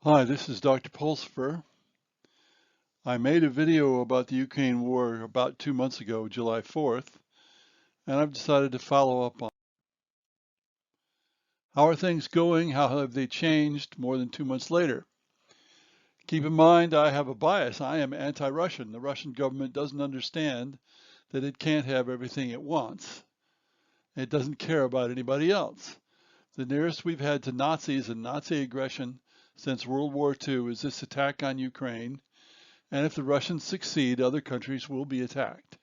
Hi, this is Dr. Pulsifer. I made a video about the Ukraine war about 2 months ago, July 4th, and I've decided to follow up on how are things going, how have they changed more than 2 months later. Keep in mind, I have a bias. I am anti-Russian. The Russian government doesn't understand that it can't have everything it wants. It doesn't care about anybody else. The nearest we've had to Nazis and Nazi aggression since World War II is this attack on Ukraine. And if the Russians succeed, other countries will be attacked.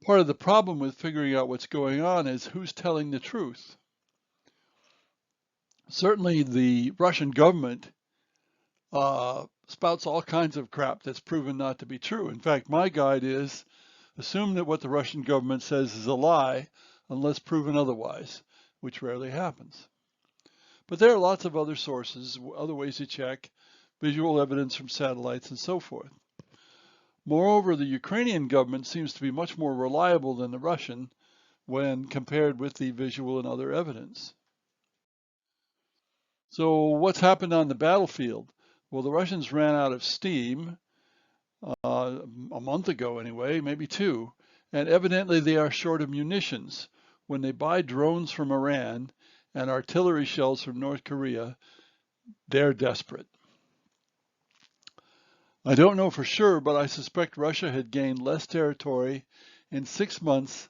Part of the problem with figuring out what's going on is who's telling the truth. Certainly the Russian government spouts all kinds of crap that's proven not to be true. In fact, my guide is assume that what the Russian government says is a lie unless proven otherwise, which rarely happens. But there are lots of other sources, other ways to check, visual evidence from satellites and so forth. Moreover, the Ukrainian government seems to be much more reliable than the Russian when compared with the visual and other evidence. So what's happened on the battlefield? Well, the Russians ran out of steam a month ago anyway, maybe two, and evidently they are short of munitions. When they buy drones from Iran and artillery shells from North Korea, they're desperate. I don't know for sure, but I suspect Russia had gained less territory in 6 months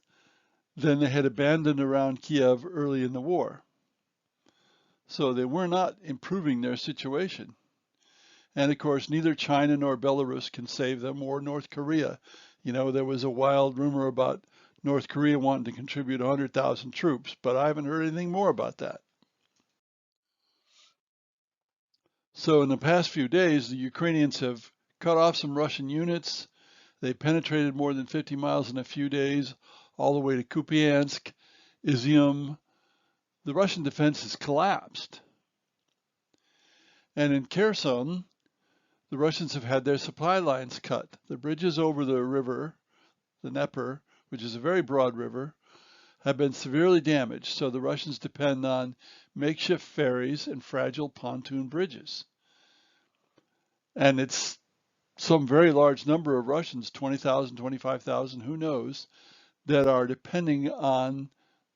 than they had abandoned around Kiev early in the war. So they were not improving their situation. And of course, neither China nor Belarus can save them, or North Korea. You know, there was a wild rumor about North Korea wanting to contribute 100,000 troops, but I haven't heard anything more about that. So in the past few days, the Ukrainians have cut off some Russian units. They penetrated more than 50 miles in a few days, all the way to Kupiansk, Izium. The Russian defense has collapsed. And in Kherson, the Russians have had their supply lines cut. The bridges over the river, the Dnieper, which is a very broad river, have been severely damaged. So the Russians depend on makeshift ferries and fragile pontoon bridges. And it's some very large number of Russians, 20,000, 25,000, who knows, that are depending on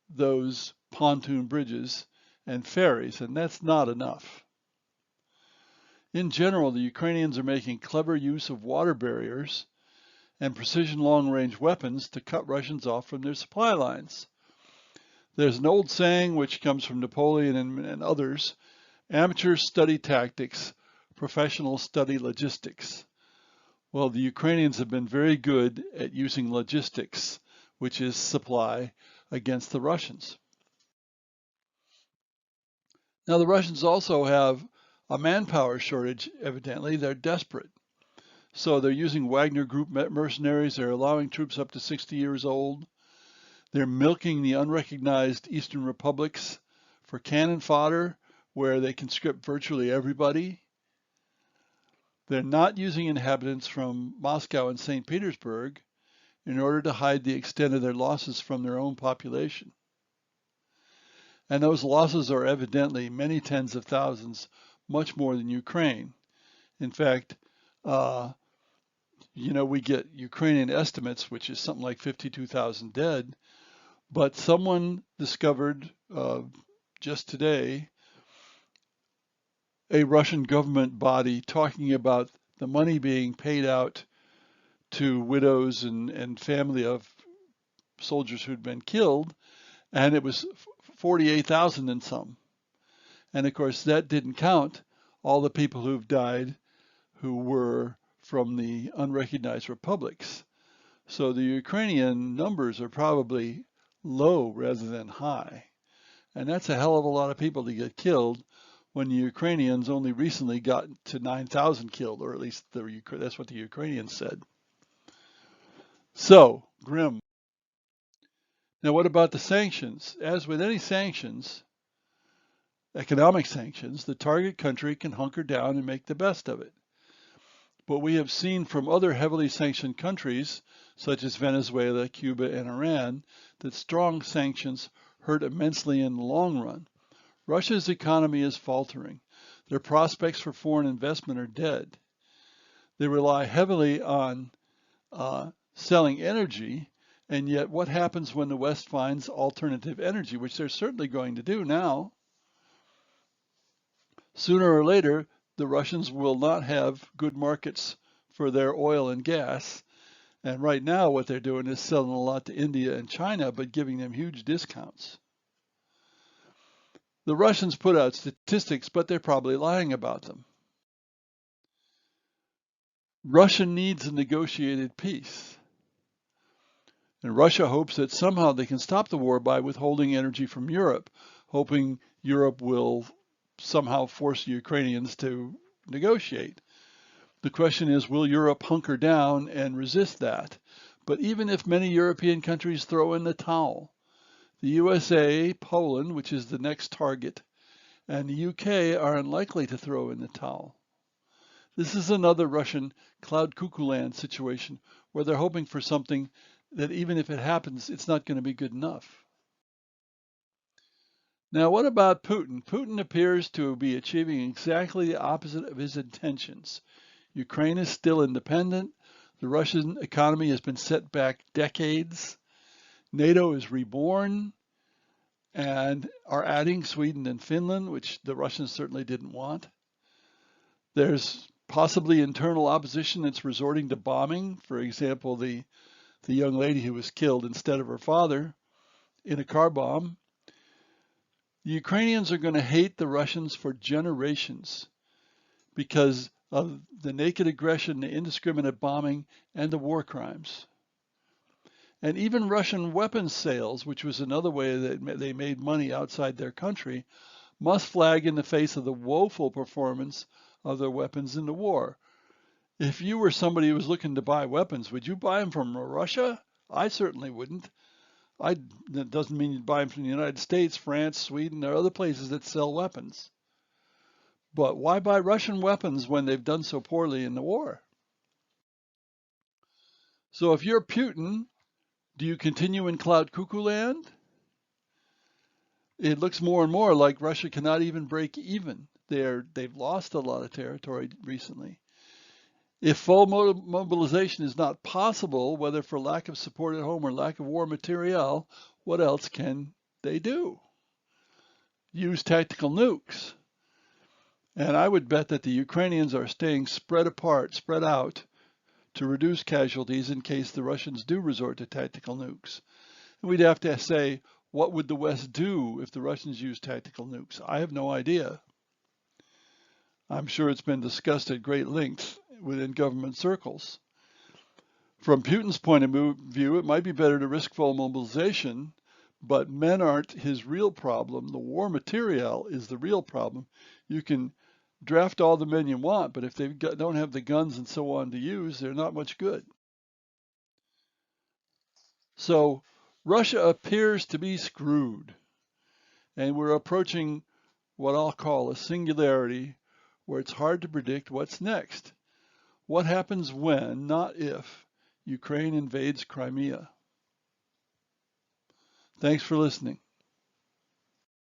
those pontoon bridges and ferries, and that's not enough. In general, the Ukrainians are making clever use of water barriers and precision long-range weapons to cut Russians off from their supply lines. There's an old saying which comes from Napoleon and others, amateurs study tactics, professionals study logistics. Well, the Ukrainians have been very good at using logistics, which is supply, against the Russians. Now, the Russians also have a manpower shortage, evidently. They're desperate. So they're using Wagner Group mercenaries. They're allowing troops up to 60 years old. They're milking the unrecognized Eastern republics for cannon fodder, where they conscript virtually everybody. They're not using inhabitants from Moscow and St. Petersburg in order to hide the extent of their losses from their own population. And those losses are evidently many tens of thousands, much more than Ukraine. In fact, we get Ukrainian estimates, which is something like 52,000 dead, but someone discovered just today a Russian government body talking about the money being paid out to widows and family of soldiers who'd been killed, and it was 48,000 and some. And of course, that didn't count all the people who've died who were from the unrecognized republics. So the Ukrainian numbers are probably low rather than high. And that's a hell of a lot of people to get killed when the Ukrainians only recently got to 9,000 killed, or at least that's what the Ukrainians said. So, grim. Now, what about the sanctions? As with any sanctions, economic sanctions, the target country can hunker down and make the best of it. But we have seen from other heavily sanctioned countries, such as Venezuela, Cuba, and Iran, that strong sanctions hurt immensely in the long run. Russia's economy is faltering. Their prospects for foreign investment are dead. They rely heavily on selling energy, and yet what happens when the West finds alternative energy, which they're certainly going to do now? Sooner or later, the Russians will not have good markets for their oil and gas. And right now, what they're doing is selling a lot to India and China, but giving them huge discounts. The Russians put out statistics, but they're probably lying about them. Russia needs a negotiated peace. And Russia hopes that somehow they can stop the war by withholding energy from Europe, hoping Europe will somehow force the Ukrainians to negotiate. The question is, will Europe hunker down and resist that? But even if many European countries throw in the towel, the USA, Poland, which is the next target, and the UK are unlikely to throw in the towel. This is another Russian cloud cuckoo land situation where they're hoping for something that even if it happens, it's not going to be good enough. Now, what about Putin? Putin appears to be achieving exactly the opposite of his intentions. Ukraine is still independent. The Russian economy has been set back decades. NATO is reborn and are adding Sweden and Finland, which the Russians certainly didn't want. There's possibly internal opposition that's resorting to bombing. For example, the young lady who was killed instead of her father in a car bomb. The Ukrainians are going to hate the Russians for generations because of the naked aggression, the indiscriminate bombing, and the war crimes. And even Russian weapons sales, which was another way that they made money outside their country, must flag in the face of the woeful performance of their weapons in the war. If you were somebody who was looking to buy weapons, would you buy them from Russia? I certainly wouldn't. That doesn't mean you'd buy them from the United States, France, Sweden. There are other places that sell weapons. But why buy Russian weapons when they've done so poorly in the war? So if you're Putin, do you continue in cloud cuckoo land? It looks more and more like Russia cannot even break even. They've lost a lot of territory recently. If full mobilization is not possible, whether for lack of support at home or lack of war materiel, what else can they do? Use tactical nukes. And I would bet that the Ukrainians are staying spread out, to reduce casualties in case the Russians do resort to tactical nukes. And we'd have to say, what would the West do if the Russians use tactical nukes? I have no idea. I'm sure it's been discussed at great length within government circles. From Putin's point of view, it might be better to risk full mobilization, but men aren't his real problem. The war material is the real problem. You can draft all the men you want, but if they don't have the guns and so on to use, they're not much good. So Russia appears to be screwed, and we're approaching what I'll call a singularity where it's hard to predict what's next. What happens when, not if, Ukraine invades Crimea? Thanks for listening.